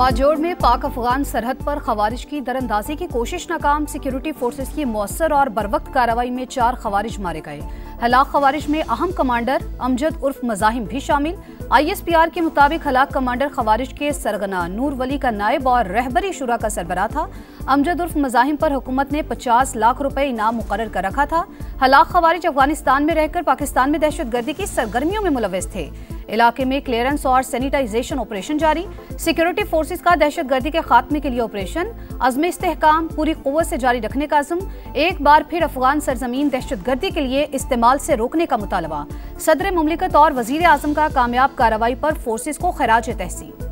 बाजोड़ में पाक अफगान सरहद पर खवारिज की दरअंदाजी की कोशिश नाकाम। सिक्योरिटी फोर्सेस की मौसर और बरवक्त कार्रवाई में 4 खवारिज मारे गए। हलाक खवारिज में अहम कमांडर अमजद उर्फ मजाहिम भी शामिल। ISPR के मुताबिक हलाक कमांडर खवारिज के सरगना नूर वली का नायब और रहबरी शुरा का सरबराह था। अमजद उर्फ मजाहिम पर हुकूमत ने 50 लाख रुपए इनाम मुकर्रर कर रखा था। हलाक खवारिज अफगानिस्तान में रहकर पाकिस्तान में दहशतगर्दी की सरगर्मियों में मुलव्वस थे। इलाके में क्लियरेंस और सैनिटाइजेशन ऑपरेशन जारी। सिक्योरिटी फोर्सेस का दहशतगर्दी के खात्मे के लिए ऑपरेशन अज़्म इस्तेहकाम पूरी कुव्वत से जारी रखने का अज़्म। एक बार फिर अफगान सरजमीन दहशतगर्दी के लिए इस्तेमाल से रोकने का मुतालबा। सदर मुमलिकत और वजीर आज़म का कामयाब कार्रवाई पर फोर्सेस को खराज तहसीन।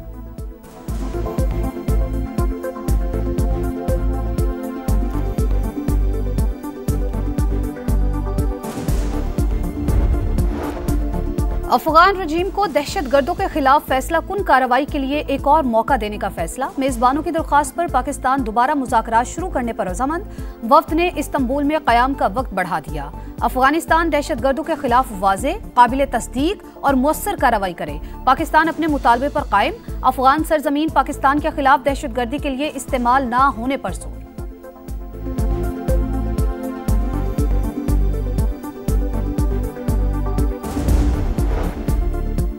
अफगान रजीम को दहशतगर्दों के खिलाफ फैसला कुन कार्रवाई के लिए एक और मौका देने का फैसला। मेजबानों की दरख्वास्त पर पाकिस्तान दोबारा मुज़ाकरात शुरू करने पर रज़ामंद। वफ्द ने इस्तंबुल में क़याम का वक्त बढ़ा दिया। अफगानिस्तान दहशतगर्दों के खिलाफ वाज़े, काबिल तस्दीक और मुअस्सर कार्रवाई करे। पाकिस्तान अपने मुतालबे पर कायम। अफगान सरजमीन पाकिस्तान के खिलाफ दहशतगर्दी के लिए इस्तेमाल न होने पर जोर।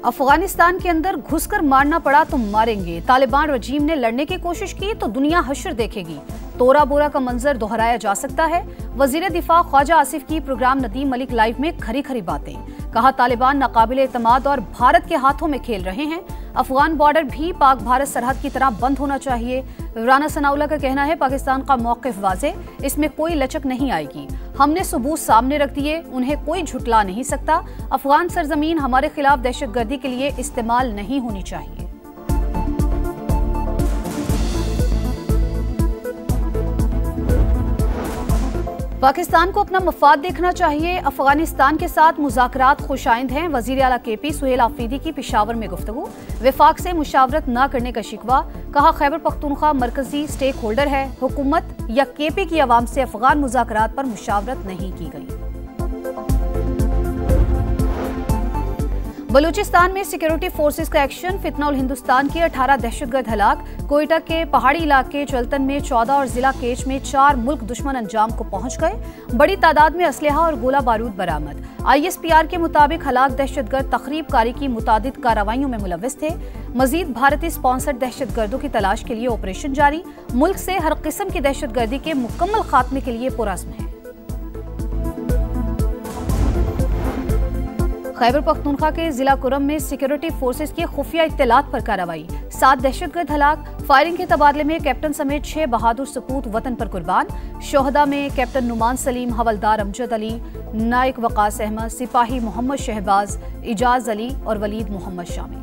अफगानिस्तान के अंदर घुसकर मारना पड़ा तो मारेंगे। तालिबान रजीम ने लड़ने की कोशिश की तो दुनिया हश्र देखेगी। तोरा बोरा का मंजर दोहराया जा सकता है। वजीर दिफा ख्वाजा आसिफ की प्रोग्राम नदीम मलिक लाइव में खरी खरी बातें। कहा तालिबान नाकाबिल एतमाद और भारत के हाथों में खेल रहे हैं। अफगान बॉर्डर भी पाक भारत सरहद की तरह बंद होना चाहिए। राना सनाउल्लाह का कहना है पाकिस्तान का मौक़िफ़ वाज़े, इसमें कोई लचक नहीं आएगी। हमने सबूत सामने रख दिए, उन्हें कोई झुटला नहीं सकता। अफगान सरजमीन हमारे खिलाफ दहशतगर्दी के लिए इस्तेमाल नहीं होनी चाहिए। पाकिस्तान को अपना मफाद देखना चाहिए। अफगानिस्तान के साथ मुज़ाकरात खुशाइंद हैं। वज़ीर आला KP सुहेल आफरीदी की पेशावर में गुफ्तगू। विफाक से मुशावरत न करने का शिकवा। कहा खैबर पख्तूनख्वा मरकजी स्टेक होल्डर है। हुकूमत या KP की आवाम से अफगान मुज़ाकरात पर मुशावरत नहीं की गई। बलूचिस्तान में सिक्योरिटी फोर्सेस का एक्शन। फितनौल हिंदुस्तान के 18 दहशतगर्द हलाक। कोयटा के पहाड़ी इलाके चलतन में 14 और जिला केच में 4 मुल्क दुश्मन अंजाम को पहुंच गए। बड़ी तादाद में असलहा और गोला बारूद बरामद। ISPR के मुताबिक हलाक दहशतगर्द तखरीब कारी की मुतादिद कार्रवाइयों में मुलव्वस थे। मजीद भारतीय स्पॉन्सर्ड दहशतगर्दों की तलाश के लिए ऑपरेशन जारी। मुल्क से हर किस्म की दहशतगर्दी के मुकम्मल खात्मे के लिए पुरअज़्म है। खैबर पख्तूनख्वा के जिला कुरम में सिक्योरिटी फोर्सेस की खुफिया इत्तलात पर कार्रवाई। 7 दहशतगर्द हलाक। फायरिंग के तबादले में कैप्टन समेत 6 बहादुर सपूत वतन पर कुर्बान। शोहदा में कैप्टन नुमान सलीम, हवलदार अमजद अली, नायक वकास अहमद, सिपाही मोहम्मद शहबाज, इजाज अली और वलीद मोहम्मद शामिल।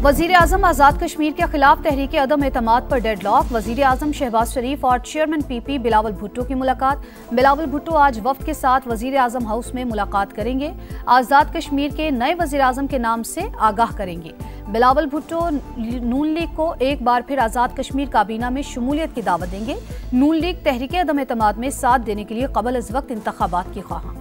वजीर आजम आज़ाद कश्मीर के खिलाफ तहरीक अदम एतमाद पर डेडलॉक। वजीर आजम शहबाज शरीफ और चेयरमैन PP बिलावल भुट्टो की मुलाकात। बिलावल भुट्टो आज वफ्द के साथ वजीर आजम हाउस में मुलाकात करेंगे। आज़ाद कश्मीर के नए वजीर आजम के नाम से आगाह करेंगे। बिलावल भुट्टो नून लीग को एक बार फिर आज़ाद कश्मीर काबीना में शमूलियत की दावत देंगे। नून लीग तहरीक अदम एतमाद में साथ देने के लिए कबल अज़ वक्त इंतखाबात की ख्वाहां।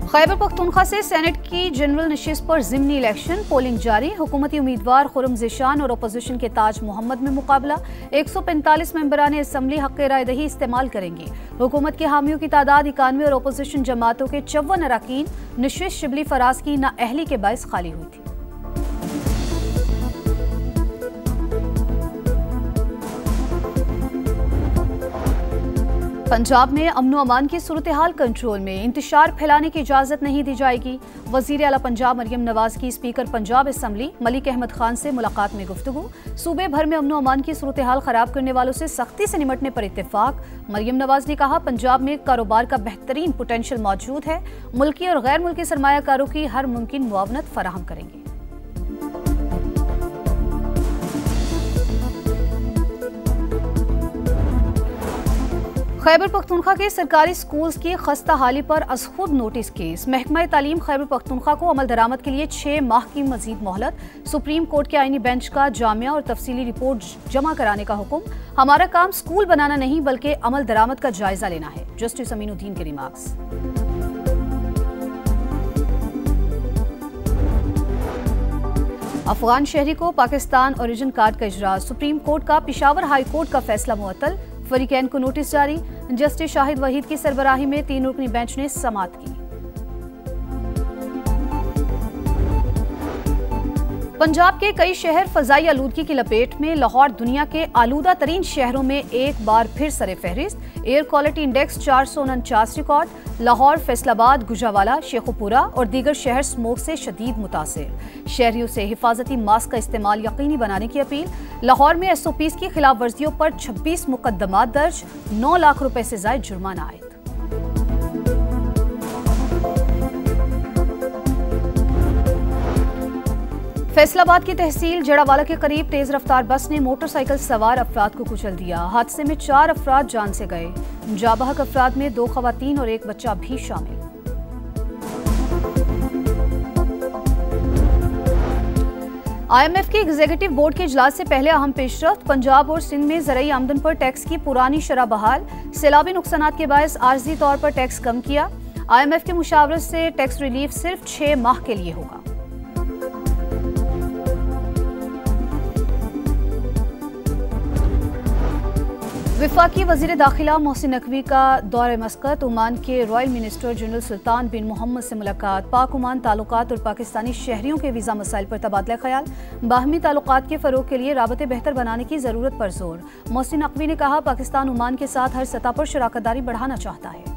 खैबर पख्तूनख्वा से सेनेट की जनरल नशिस्त पर ज़िमनी इलेक्शन। पोलिंग जारी। हुकूमती उम्मीदवार खुरम ज़िशान और अपोजिशन के ताज मोहम्मद में मुकाबला। 145 मेंबरान असम्बली हक़ राय दही इस्तेमाल करेंगे। हुकूमत के हामियों की तादाद 91 और अपोजिशन जमातों के 54 अरकान नशिस्त शिबली फराज की नाअहली के बायस खाली हुई थी। पंजाब में अमनो अमान की सूरत हाल कंट्रोल में। इंतशार फैलाने की इजाजत नहीं दी जाएगी। वजीर आला पंजाब मरियम नवाज की स्पीकर पंजाब असम्बली मलिक अहमद खान से मुलाकात में गुफ्तगू। सूबे भर में अमनो अमान की सूरत हाल खराब करने वालों से सख्ती से निमटने पर इत्तेफाक। मरियम नवाज ने कहा पंजाब में कारोबार का बेहतरीन पोटेंशियल मौजूद है। मुल्की और गैर मुल्की सरमायाकारों की हर मुमकिन मुआवनत फराहम करेंगे। खैबर पख्तूनख्वा के सरकारी स्कूल्स की खस्ता हाली पर अज खुद नोटिस केस। महकमा तालीम खैबर पख्तूनख्वा को अमल दरामद के लिए 6 माह की मजीद मोहलत। सुप्रीम कोर्ट के आईनी बेंच का जामिया और तफसीली रिपोर्ट जमा कराने का हुक्म। हमारा काम स्कूल बनाना नहीं बल्कि अमल दरामद का जायजा लेना है, जस्टिस अमीनुद्दीन के रिमार्क्स। अफगान शहरी को पाकिस्तान ओरिजिन कार्ड का इजरा। सुप्रीम कोर्ट का पेशावर हाई कोर्ट का फैसला मुअत्तल। फरीकैन को नोटिस जारी। जस्टिस शाहिद वहीद की सरबराही में 3 रुकनी बेंच ने समाअत की। पंजाब के कई शहर फजाई आलूदगी की लपेट में। लाहौर दुनिया के आलूदा तरीन शहरों में एक बार फिर सरे फहरिस्त। Air quality index 449 record. Lahore, Faisalabad, Gujranwala, Sheikhupura और दीगर शहर स्मोक से शदीद मुतासिर। शहरियों से हिफाजती मास्क का इस्तेमाल यकीनी बनाने की अपील। लाहौर में SOPs की खिलाफ वर्जियों पर 26 मुकदमात दर्ज। 9 लाख रुपए से जायद जुर्माना आयद। फैसलाबाद की तहसील जड़ावाला के करीब तेज रफ्तार बस ने मोटरसाइकिल सवार अफराद को कुचल दिया। हादसे में 4 अफराद जान से गए। जाबहक अफराद में 2 खवातीन और 1 बच्चा भी शामिल। IMF के एग्जीक्यूटिव बोर्ड के इजलास से पहले अहम पेशरफ्त। पंजाब और सिंध में ज़राई आमदन पर टैक्स की पुरानी शरह बहाल। सैलाबी नुकसानात के बायस आर्जी तौर पर टैक्स कम किया। IMF के मुशावरत से टैक्स रिलीफ सिर्फ 6 माह के लिए होगा। विफाकी वजीर दाखिला मोहसिन नकवी का दौरे मस्कत। ओमान के रॉयल मिनिस्टर जनरल सुल्तान बिन मोहम्मद से मुलाकात। पाक ओमान ताल्लुकात और पाकिस्तानी शहरियों के वीज़ा मसाइल पर तबादला ख्याल। बाहमी ताल्लुकात के फ़रोग के लिए राबते बेहतर बनाने की ज़रूरत पर जोर। मोहसिन नकवी ने कहा, पाकिस्तान ओमान के साथ हर सतह पर शराकतदारी बढ़ाना चाहता है।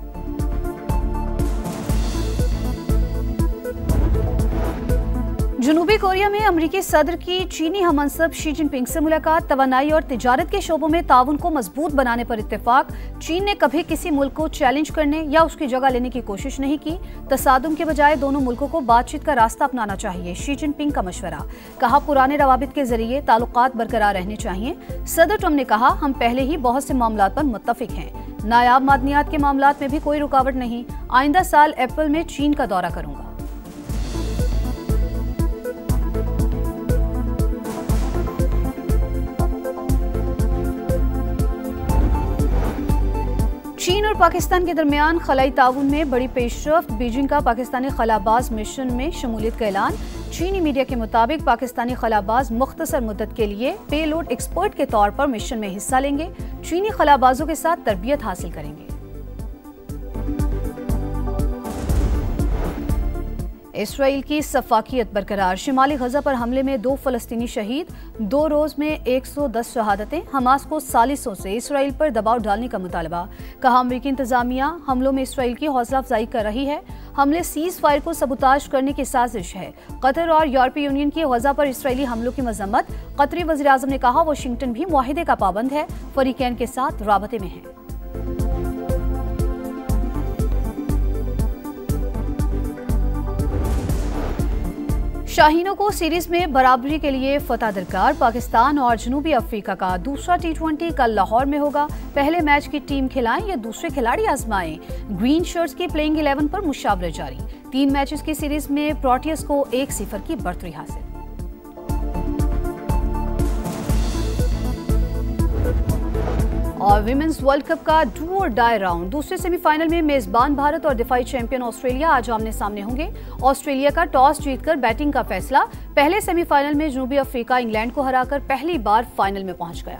जनूबी कोरिया में अमरीकी सदर की चीनी हममंसब शी जिनपिंग से मुलाकात। तवानाई और तिजारत के शोबों में ताउन को मजबूत बनाने पर इत्तेफाक। चीन ने कभी किसी मुल्क को चैलेंज करने या उसकी जगह लेने की कोशिश नहीं की। तसादुम के बजाय दोनों मुल्कों को बातचीत का रास्ता अपनाना चाहिए, शी जिनपिंग का मशवरा। कहा, पुराने रवाबित के जरिए ताल्लुकात बरकरार रहने चाहिए। सदर ट्रम्प ने कहा, हम पहले ही बहुत से मामलात पर मुत्तफिक हैं। नायाब मादनियात के मामलात में भी कोई रुकावट नहीं। आइंदा साल अप्रैल में चीन का दौरा करूंगा। चीन और पाकिस्तान के दरमियान खलाई ताउन में बड़ी पेशरफ्त। बीजिंग का पाकिस्तानी खलाबाज मिशन में शमूलियत का ऐलान। चीनी मीडिया के मुताबिक पाकिस्तानी खलाबाज मुख्तसर मुद्दत के लिए पेलोड एक्सपर्ट के तौर पर मिशन में हिस्सा लेंगे। चीनी खलाबाजों के साथ तरबियत हासिल करेंगे। इसराइल की सफाकियत बरकरार। शिमाली गजा पर हमले में 2 फलस्तीनी शहीद। 2 रोज में 110 शहादतें। हमास को सालिसों से इसराइल पर दबाव डालने का मुतालबा। कहा, अमरीकी इंतजामिया हमलों में इसराइल की हौसला अफजाई कर रही है। हमले सीज फायर को सबूताज करने की साजिश है। कतर और यूरोपीय यूनियन की गजा पर इसराइली हमलों की मजम्मत। कतरी वज़ीर आज़म ने कहा, वाशिंगटन भी मुआहिदे का पाबंद है, फरीकैन के साथ राबते में है। शाहीनों को सीरीज में बराबरी के लिए फतह दरकार। पाकिस्तान और जनूबी अफ्रीका का दूसरा T20 कल लाहौर में होगा। पहले मैच की टीम खिलाएं या दूसरे खिलाड़ी आजमाएं। ग्रीन शर्ट्स की प्लेइंग 11 पर मुशावरा जारी। 3 मैचेस की सीरीज में प्रोटियस को 1-0 की बढ़तरी हासिल। और विमेंस वर्ल्ड कप का डू और डाई राउंड। दूसरे सेमीफाइनल में मेजबान भारत और दिफाई चैंपियन ऑस्ट्रेलिया आज आमने सामने होंगे। ऑस्ट्रेलिया का टॉस जीतकर बैटिंग का फैसला। पहले सेमीफाइनल में जनूबी अफ्रीका इंग्लैंड को हराकर पहली बार फाइनल में पहुंच गया।